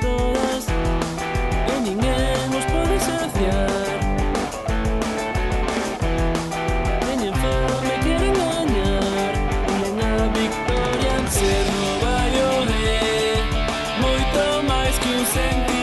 todas e ninguén os pode saciar. Teñen fame, queren gañar, unen a victoria. Ser no Vallo é moito máis que un sentir.